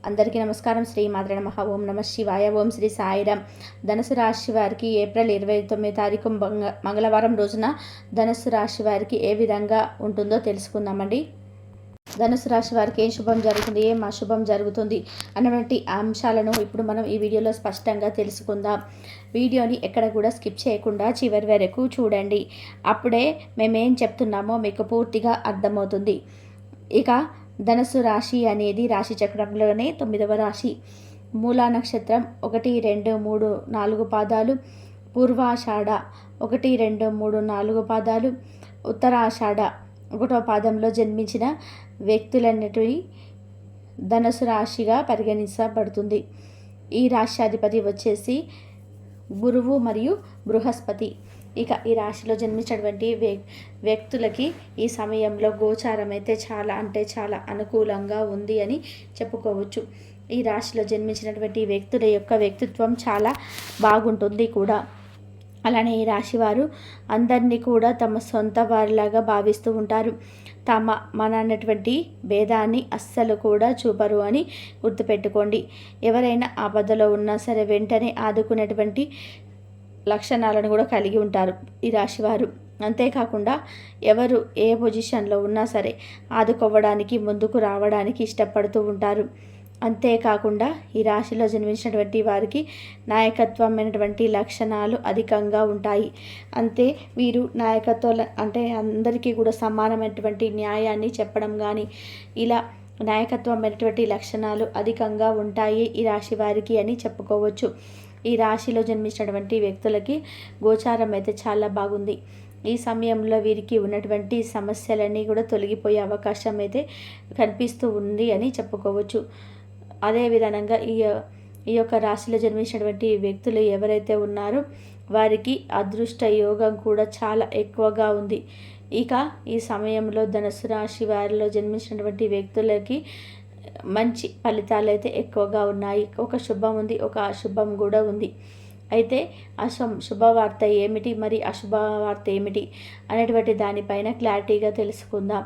అందరికీ నమస్కారం. శ్రీ మాత్రే నమః. ఓం నమ శివాయ. ఓం శ్రీ సాయిరామ్. ధనుసు రాశి వారికి ఏప్రిల్ 29 తారీఖు మంగళవారం రోజున ధనుసు రాశి వారికి ఏ విధంగా ఉంటుందో తెలుసుకుందామండి. ధనుసు రాశి వారికి ఏం శుభం జరుగుతుంది, ఏం అశుభం జరుగుతుంది అన్నటువంటి అంశాలను ఇప్పుడు మనం ఈ వీడియోలో స్పష్టంగా తెలుసుకుందాం. వీడియోని ఎక్కడ కూడా స్కిప్ చేయకుండా చివరి వరకు చూడండి. అప్పుడే మేమేం చెప్తున్నామో మీకు పూర్తిగా అర్థమవుతుంది. ఇక ధనుసు రాశి అనేది రాశి చక్రంలోనే 9వ రాశి. మూలా నక్షత్రం 1, 2, 3, 4 పాదాలు, పూర్వాషాఢ 1, 2, 3, 4 పాదాలు, ఉత్తరాషాఢ 1వ పాదంలో జన్మించిన వ్యక్తులన్నిటి ధనుసు రాశిగా పరిగణించబడుతుంది. ఈ రాశ్యాధిపతి వచ్చేసి గురువు మరియు బృహస్పతి. ఇక ఈ రాశిలో జన్మించినటువంటి వ్యక్తులకి ఈ సమయంలో గోచారం అయితే చాలా అంటే చాలా అనుకూలంగా ఉంది అని చెప్పుకోవచ్చు. ఈ రాశిలో జన్మించినటువంటి వ్యక్తుల యొక్క వ్యక్తిత్వం చాలా బాగుంటుంది కూడా. అలానే ఈ రాశి వారు అందరినీ కూడా తమ సొంత వారిలాగా భావిస్తూ ఉంటారు. మన అన్నటువంటి భేదాన్ని అస్సలు కూడా చూపరు అని గుర్తుపెట్టుకోండి. ఎవరైనా ఆపదలో ఉన్నా సరే వెంటనే ఆదుకునేటువంటి లక్షణాలను కూడా కలిగి ఉంటారు ఈ రాశివారు. అంతేకాకుండా ఎవరు ఏ పొజిషన్లో ఉన్నా సరే ఆదుకోవడానికి ముందుకు రావడానికి ఇష్టపడుతూ ఉంటారు. అంతేకాకుండా ఈ రాశిలో జన్మించినటువంటి వారికి నాయకత్వమైనటువంటి లక్షణాలు అధికంగా ఉంటాయి. అంతే వీరు నాయకత్వం అంటే అందరికీ కూడా సమానమైనటువంటి న్యాయాన్ని చెప్పడం కానీ ఇలా నాయకత్వమైనటువంటి లక్షణాలు అధికంగా ఉంటాయి ఈ రాశి వారికి అని చెప్పుకోవచ్చు. ఈ రాశిలో జన్మించినటువంటి వ్యక్తులకి గోచారం అయితే చాలా బాగుంది. ఈ సమయంలో వీరికి ఉన్నటువంటి సమస్యలన్నీ కూడా తొలగిపోయే అవకాశం అయితే కనిపిస్తూ ఉంది అని చెప్పుకోవచ్చు. అదేవిధంగా ఈ యొక్క రాశిలో జన్మించినటువంటి వ్యక్తులు ఎవరైతే ఉన్నారో వారికి అదృష్ట యోగం కూడా చాలా ఎక్కువగా ఉంది. ఇక ఈ సమయంలో ధనుసు రాశి వారిలో జన్మించినటువంటి వ్యక్తులకి మంచి ఫలితాలు అయితే ఎక్కువగా ఉన్నాయి. ఒక శుభం ఉంది, ఒక అశుభం కూడా ఉంది. అయితే శుభవార్త ఏమిటి, మరి అశుభవార్త ఏమిటి అనేటువంటి దానిపైన క్లారిటీగా తెలుసుకుందాం.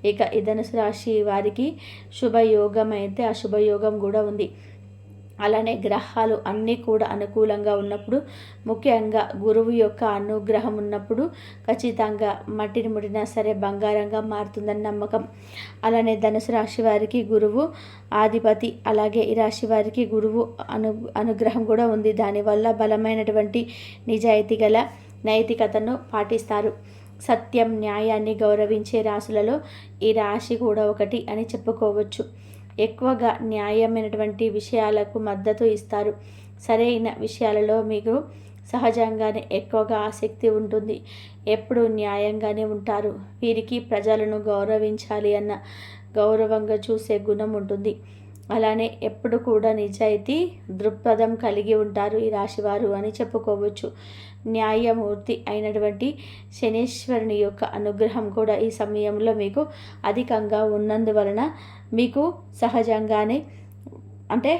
ఇక ఈ ధనుసు రాశి వారికి శుభయోగం అయితే అశుభయోగం కూడా ఉంది. అలానే గ్రహాలు అన్నీ కూడా అనుకూలంగా ఉన్నప్పుడు, ముఖ్యంగా గురువు యొక్క అనుగ్రహం ఉన్నప్పుడు ఖచ్చితంగా మట్టిని ముడినా సరే బంగారంగా మారుతుందని నమ్మకం. అలానే ధనుసు రాశి వారికి గురువు ఆధిపతి. అలాగే ఈ రాశి వారికి గురువు అనుగ్రహం కూడా ఉంది. దానివల్ల బలమైనటువంటి నిజాయితీ గల నైతికతను పాటిస్తారు. సత్యం, న్యాయాన్ని గౌరవించే రాశులలో ఈ రాశి కూడా ఒకటి అని చెప్పుకోవచ్చు. ఎక్కువగా న్యాయమైనటువంటి విషయాలకు మద్దతు ఇస్తారు. సరైన విషయాలలో మీకు సహజంగానే ఎక్కువగా ఆసక్తి ఉంటుంది. ఎప్పుడు న్యాయంగానే ఉంటారు. వీరికి ప్రజలను గౌరవించాలి అన్న గౌరవంగా చూసే గుణం ఉంటుంది. అలానే ఎప్పుడు కూడా నిజాయితీ దృక్పథం కలిగి ఉంటారు ఈ రాశివారు అని చెప్పుకోవచ్చు. న్యాయమూర్తి అయినటువంటి శనీశ్వరుని యొక్క అనుగ్రహం కూడా ఈ సమయంలో మీకు అధికంగా ఉన్నందువలన మీకు సహజంగానే అంటే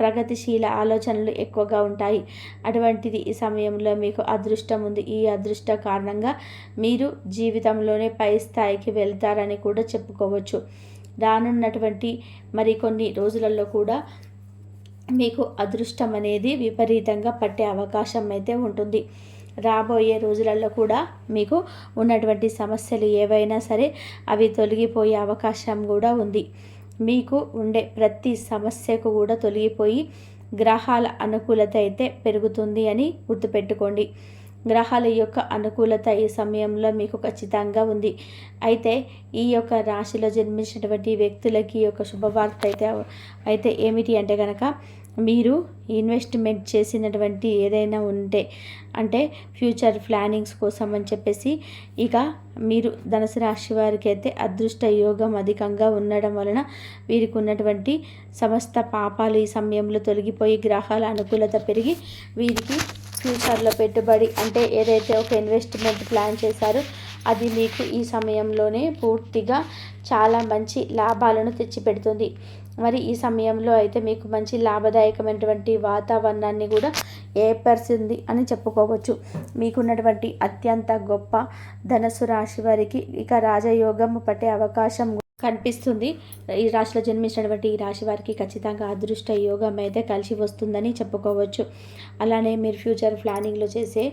ప్రగతిశీల ఆలోచనలు ఎక్కువగా ఉంటాయి. అటువంటిది ఈ సమయంలో మీకు అదృష్టం ఉంది. ఈ అదృష్ట కారణంగా మీరు జీవితంలోనే పై స్థాయికి వెళ్తారని కూడా చెప్పుకోవచ్చు. రానున్నటువంటి మరికొన్ని రోజులలో కూడా మీకు అదృష్టం అనేది విపరీతంగా పట్టే అవకాశం అయితే ఉంటుంది. రాబోయే రోజులలో కూడా మీకు ఉన్నటువంటి సమస్యలు ఏవైనా సరే అవి తొలగిపోయే అవకాశం కూడా ఉంది. మీకు ఉండే ప్రతి సమస్యకు కూడా తొలగిపోయి గ్రహాల అనుకూలత అయితే పెరుగుతుంది అని గుర్తుపెట్టుకోండి. గ్రహాల యొక్క అనుకూలత ఈ సమయంలో మీకు ఖచ్చితంగా ఉంది. అయితే ఈ యొక్క రాశిలో జన్మించినటువంటి వ్యక్తులకి యొక్క శుభవార్త అయితే ఏమిటి అంటే కనుక, మీరు ఇన్వెస్ట్మెంట్ చేసినటువంటి ఏదైనా ఉంటే అంటే ఫ్యూచర్ ప్లానింగ్స్ కోసం అని చెప్పేసి ఇక మీరు ధనుసు రాశి వారికి అయితే అదృష్ట యోగం అధికంగా ఉండడం వలన వీరికి ఉన్నటువంటి సమస్త పాపాలు ఈ సమయంలో తొలగిపోయి గ్రహాల అనుకూలత పెరిగి వీరికి ఫ్యూచర్లో పెట్టుబడి అంటే ఏదైతే ఒక ఇన్వెస్ట్మెంట్ ప్లాన్ చేశారో అది మీకు ఈ సమయంలోనే పూర్తిగా చాలా మంచి లాభాలను తెచ్చిపెడుతుంది. మరి ఈ సమయంలో అయితే మీకు మంచి లాభదాయకమైనటువంటి వాతావరణాన్ని కూడా ఏర్పరిచింది అని చెప్పుకోవచ్చు. మీకున్నటువంటి అత్యంత గొప్ప ధనుసు రాశి వారికి ఇక రాజయోగం పట్టే అవకాశం కనిపిస్తుంది. ఈ రాశిలో జన్మించినటువంటి ఈ రాశి వారికి ఖచ్చితంగా అదృష్ట యోగం అయితే కలిసి వస్తుందని చెప్పుకోవచ్చు. అలానే మీరు ఫ్యూచర్ ప్లానింగ్‌లో చేసే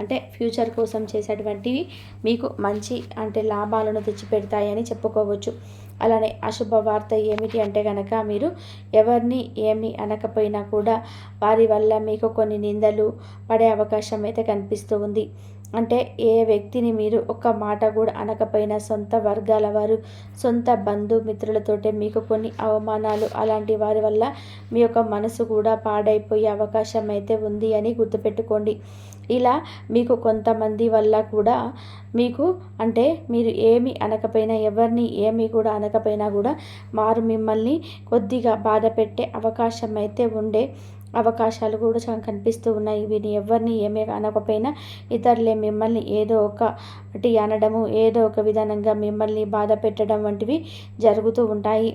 అంటే ఫ్యూచర్ కోసం చేసేటువంటివి మీకు మంచి అంటే లాభాలను తెచ్చిపెడతాయని చెప్పుకోవచ్చు. అలానే అశుభ వార్త ఏమిటి అంటే గనక మీరు ఎవరిని ఏమి అనకపోయినా కూడా వారి వల్ల మీకు కొన్ని నిందలు పడే అవకాశం అయితే కనిపిస్తూ ఉంది. అంటే ఏ వ్యక్తిని మీరు ఒక్క మాట కూడా అనకపోయినా సొంత వర్గాల వారు, సొంత బంధుమిత్రులతోటే మీకు కొన్ని అవమానాలు అలాంటి వారి వల్ల మీ యొక్క మనసు కూడా పాడైపోయే అవకాశం అయితే ఉంది అని గుర్తుపెట్టుకోండి. ఇలా మీకు కొంతమంది వల్ల కూడా మీకు అంటే మీరు ఏమి అనకపోయినా ఎవరిని ఏమి కూడా అనకపోయినా కూడా వారు మిమ్మల్ని కొద్దిగా బాధ పెట్టే అవకాశం అయితే ఉండే అవకాశాలు కూడా చాలా కనిపిస్తూ ఉన్నాయి. వీరిని ఎవరిని ఏమీ అనకపోయినా ఇతరులే మిమ్మల్ని ఏదో ఒకటి అనడము, ఏదో ఒక విధానంగా మిమ్మల్ని బాధ పెట్టడం వంటివి జరుగుతూ ఉంటాయి.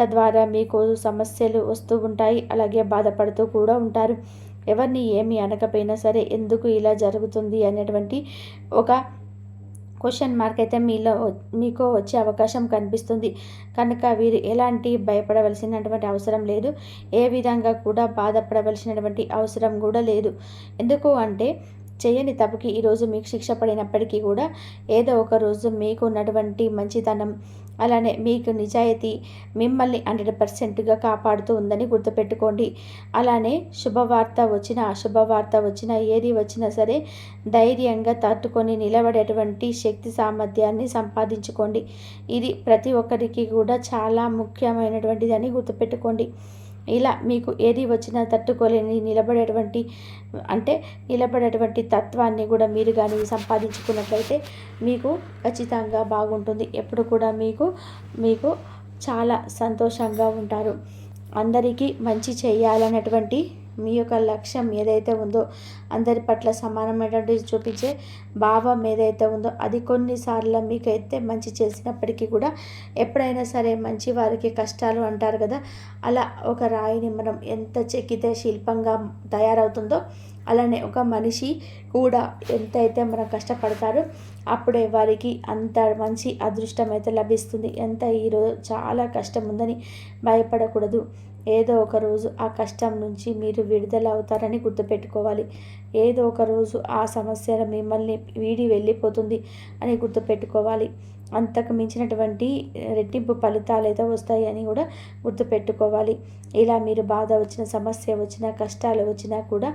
తద్వారా మీకు సమస్యలు వస్తూ ఉంటాయి. అలాగే బాధపడుతూ కూడా ఉంటారు. ఎవరిని ఏమీ అనకపోయినా సరే ఎందుకు ఇలా జరుగుతుంది అనేటువంటి ఒక క్వశ్చన్ మార్క్ అయితే మీకు వచ్చే అవకాశం కనిపిస్తుంది. కనుక వీరు ఎలాంటి భయపడవలసినటువంటి అవసరం లేదు. ఏ విధంగా కూడా బాధపడవలసినటువంటి అవసరం కూడా లేదు. ఎందుకు అంటే చేయని తప్పుకి ఈరోజు మీకు శిక్ష పడినప్పటికీ కూడా ఏదో ఒక రోజు మీకు ఉన్నటువంటి మంచితనం అలానే మీకు నిజాయితీ మిమ్మల్ని 100%గా కాపాడుతూ ఉందని గుర్తుపెట్టుకోండి. అలానే శుభవార్త వచ్చినా అశుభవార్త వచ్చినా ఏది వచ్చినా సరే ధైర్యంగా తట్టుకొని నిలబడేటువంటి శక్తి సామర్థ్యాన్ని సంపాదించుకోండి. ఇది ప్రతి ఒక్కరికి కూడా చాలా ముఖ్యమైనటువంటిది అని గుర్తుపెట్టుకోండి. ఇలా మీకు ఏది వచ్చినా తట్టుకోలేని నిలబడేటువంటి తత్వాన్ని కూడా మీరు కానీ సంపాదించుకున్నట్లయితే మీకు ఖచ్చితంగా బాగుంటుంది. ఎప్పుడు కూడా మీకు చాలా సంతోషంగా ఉంటారు. అందరికీ మంచి చేయాలన్నటువంటి మీ యొక్క లక్ష్యం ఏదైతే ఉందో అందరి పట్ల సమానమైనటువంటి చూపించే భావం ఏదైతే ఉందో అది కొన్నిసార్లు మీకైతే మంచి చేసినప్పటికీ కూడా ఎప్పుడైనా సరే మంచి వారికి కష్టాలు అంటారు కదా, అలా ఒక రాయిని మనం ఎంత చెక్కితే శిల్పంగా తయారవుతుందో అలానే ఒక మనిషి కూడా ఎంతైతే మనం కష్టపడతారో అప్పుడే వారికి అంత మంచి అదృష్టం అయితే లభిస్తుంది. ఎంత ఈరోజు చాలా కష్టం ఉందని భయపడకూడదు. ఏదో ఒక రోజు ఆ కష్టం నుంచి మీరు విడుదల అవుతారని గుర్తుపెట్టుకోవాలి. ఏదో ఒక రోజు ఆ సమస్య మిమ్మల్ని వీడి వెళ్ళిపోతుంది అని గుర్తుపెట్టుకోవాలి. అంతకు మించినటువంటి రెట్టింపు ఫలితాలు అయితే వస్తాయి అని కూడా గుర్తుపెట్టుకోవాలి. ఇలా మీరు బాధ వచ్చిన సమస్య వచ్చినా కష్టాలు వచ్చినా కూడా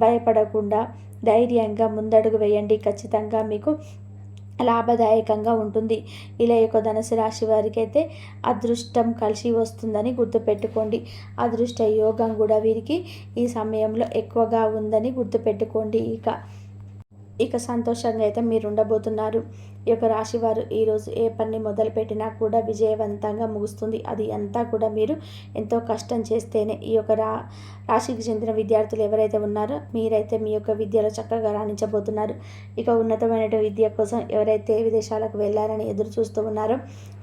భయపడకుండా ధైర్యంగా ముందడుగు వేయండి. ఖచ్చితంగా మీకు లాభదాయకంగా ఉంటుంది. ఇలా యొక్క ధనుసు రాశి వారికి అయితే అదృష్టం కలిసి వస్తుందని గుర్తుపెట్టుకోండి. అదృష్ట యోగం కూడా వీరికి ఈ సమయంలో ఎక్కువగా ఉందని గుర్తుపెట్టుకోండి. ఇక సంతోషంగా అయితే మీరు ఉండబోతున్నారు. ఈ యొక్క రాశివారు ఈరోజు ఏ పని మొదలుపెట్టినా కూడా విజయవంతంగా ముగుస్తుంది. అది అంతా కూడా మీరు ఎంతో కష్టం చేస్తేనే. ఈ యొక్క రాశికి చెందిన విద్యార్థులు ఎవరైతే ఉన్నారో మీరైతే మీ యొక్క విద్యలో చక్కగా రాణించబోతున్నారు. ఇక ఉన్నతమైన విద్య కోసం ఎవరైతే విదేశాలకు వెళ్ళాలని ఎదురు చూస్తూ ఉన్నారో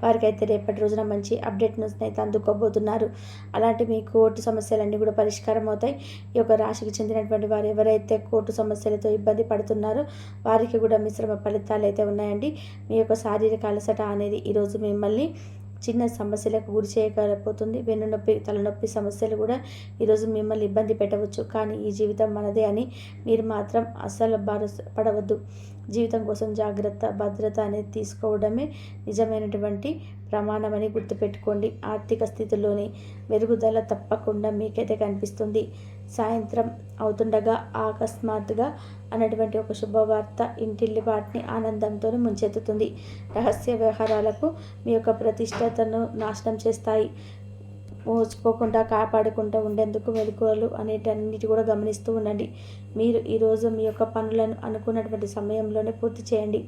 వారికైతే రేపటి రోజున మంచి అప్డేట్ న్యూస్ని అయితే అందుకోబోతున్నారు. అలాంటి మీ కోర్టు సమస్యలన్నీ కూడా పరిష్కారం అవుతాయి. ఈ యొక్క రాశికి చెందినటువంటి వారు ఎవరైతే కోర్టు సమస్యలతో ఇబ్బంది పడుతున్నారో వారికి కూడా మిశ్రమ ఫలితాలు అయితే ఉన్నాయండి. మీ యొక్క శారీరక అలసట అనేది ఈరోజు మిమ్మల్ని చిన్న సమస్యలకు గురి చేయకపోతుంది. వెన్నునొప్పి తలనొప్పి సమస్యలు కూడా ఈరోజు మిమ్మల్ని ఇబ్బంది పెట్టవచ్చు. కానీ ఈ జీవితం మనదే అని మీరు మాత్రం అస్సలు పడవద్దు. జీవితం కోసం జాగ్రత్త భద్రత అనేది తీసుకోవడమే నిజమైనటువంటి ప్రమాణమని గుర్తుపెట్టుకోండి. ఆర్థిక స్థితిలోని మెరుగుదల తప్పకుండా మీకైతే కనిపిస్తుంది. సాయంత్రం అవుతుండగా అకస్మాత్తుగా అన్నటువంటి ఒక శుభవార్త ఇంటిల్లి వాటిని ఆనందంతో ముంచెత్తుతుంది. రహస్య వ్యవహారాలకు మీ యొక్క ప్రతిష్టతను నాశనం చేస్తాయి. మోసపోకుండా కాపాడుకుంటూ ఉండేందుకు మెలకువలు అనేటన్నిటి కూడా గమనిస్తూ ఉండండి. మీరు ఈరోజు మీ యొక్క పనులను అనుకున్నటువంటి సమయంలోనే పూర్తి చేయండి.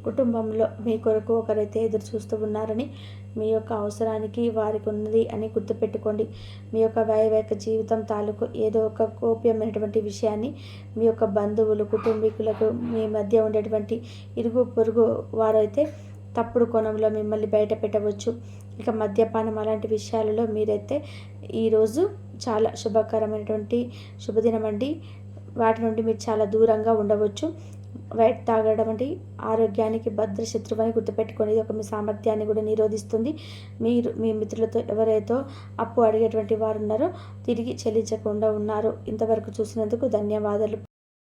కుటుంబంలో మీ కొరకు ఒకరైతే ఎదురు చూస్తూ ఉన్నారని మీ యొక్క అవసరానికి వారికి ఉన్నది అని గుర్తుపెట్టుకోండి. మీ యొక్క వైవాహిక జీవితం తాలూకు ఏదో ఒక గోప్యమైనటువంటి విషయాన్ని మీ యొక్క బంధువులు కుటుంబీకులకు మీ మధ్య ఉండేటువంటి ఇరుగు పొరుగు వారైతే తప్పుడు కోణంలో మిమ్మల్ని బయట పెట్టవచ్చు. ఇక మద్యపానం అలాంటి విషయాలలో మీరైతే ఈరోజు చాలా శుభకరమైనటువంటి శుభదినం అండి. వాటి నుండి మీరు చాలా దూరంగా ఉండవచ్చు. వైట్ తాగడం అంటే ఆరోగ్యానికి భద్ర శత్రువు అని గుర్తుపెట్టుకొని ఇది ఒక మీ సామర్థ్యాన్ని కూడా నిరోధిస్తుంది. మీరు మీ మిత్రులతో ఎవరైతే అప్పు అడిగేటువంటి వారు ఉన్నారో తిరిగి చెల్లించకుండా ఉన్నారు. ఇంతవరకు చూసినందుకు ధన్యవాదాలు.